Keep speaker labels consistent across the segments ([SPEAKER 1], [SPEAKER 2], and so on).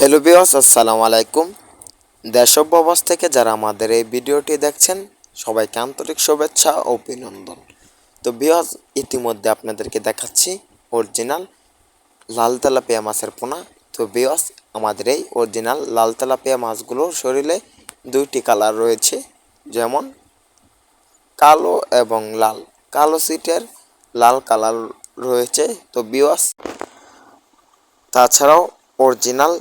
[SPEAKER 1] Hello viewers, আসসালামু আলাইকুম। দেশ ও প্রবাস থেকে যারা আমাদের এই ভিডিওটি দেখছেন সবাইকে আন্তরিক শুভেচ্ছা ও অভিনন্দন। তো ভিউয়ার্স, ইতিমধ্যে আপনাদেরকে দেখাচ্ছি অরিজিনাল লাল তেলাপিয়া মাছের পোনা। তো ভিউয়ার্স, আমাদের এই অরিজিনাল লাল তেলাপিয়া মাছগুলোর শরীরে দুইটি কালার রয়েছে, যেমন কালো এবং লাল। কালো সিটের লাল কালার রয়েছে। তো ভিউয়ার্স, তাছাড়াও অরিজিনাল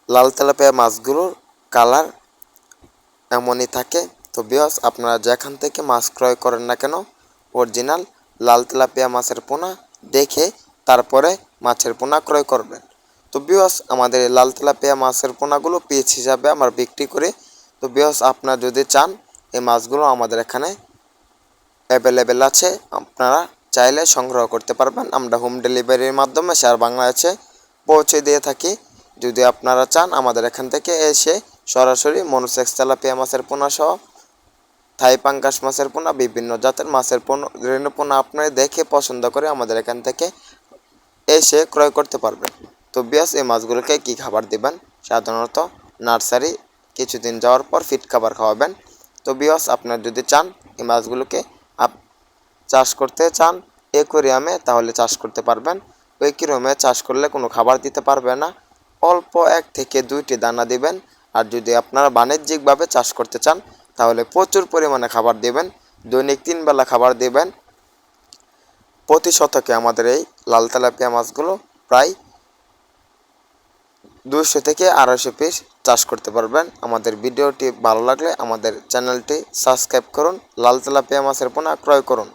[SPEAKER 1] লাল তেলাপিয়া মাছগুলোর কালার এমনই থাকে। তো ভিউয়ার্স, আপনারা যেখান থেকে মাছ ক্রয় করেন না কেন, অরিজিনাল লাল তেলাপিয়া মাছের পোনা দেখে তারপরে মাছের পোনা ক্রয় করবেন। তো ভিউয়ার্স, আমাদের এই লাল তেলাপিয়া মাছের পোনাগুলো পিস হিসাবে আমরা বিক্রি করি। তো ভিউয়ার্স, আপনারা যদি চান এই মাছগুলো আমাদের এখানে অ্যাভেলেবেল আছে, আপনারা চাইলে সংগ্রহ করতে পারবেন। আমরা হোম ডেলিভারির মাধ্যমে সারা বাংলাদেশে পৌঁছে দিয়ে থাকি। যদি আপনারা চান আমাদের এখান থেকে এসে সরাসরি মনোসেক্স তেলাপিয়া মাছের পোনা সহ থাই পাঙ্গাস মাছের পোনা, বিভিন্ন জাতের মাছের রেণু পোনা আপনারা দেখে পছন্দ করে আমাদের এখান থেকে এসে ক্রয় করতে পারবেন। তো ভিউয়ার্স, এই মাছগুলোকে কী খাবার দিবেন? সাধারণত নার্সারি কিছুদিন যাওয়ার পর ফিড খাবার খাওয়াবেন। তো ভিউয়ার্স, আপনারা যদি চান এই মাছগুলোকে চাষ করতে চান অ্যাকোয়ারিয়ামে, তাহলে চাষ করতে পারবেন। অ্যাকোয়ারিয়ামে চাষ করলে কোনো খাবার দিতে পারবে না, অল্প 1 থেকে 2টি দানা দিবেন। আর যদি আপনারা বাণিজ্যিকভাবে চাষ করতে চান তাহলে প্রচুর পরিমাণে খাবার দিবেন, দৈনিক 3 বেলা খাবার দিবেন। প্রতি শতকে আমাদের এই লাল তেলাপিয়া মাছগুলো প্রায় 200 থেকে 250 পিস চাষ করতে পারবেন। আমাদের ভিডিওটি ভালো লাগলে আমাদের চ্যানেলটি সাবস্ক্রাইব করুন, লাল তেলাপিয়া মাছের পোনা ক্রয় করুন।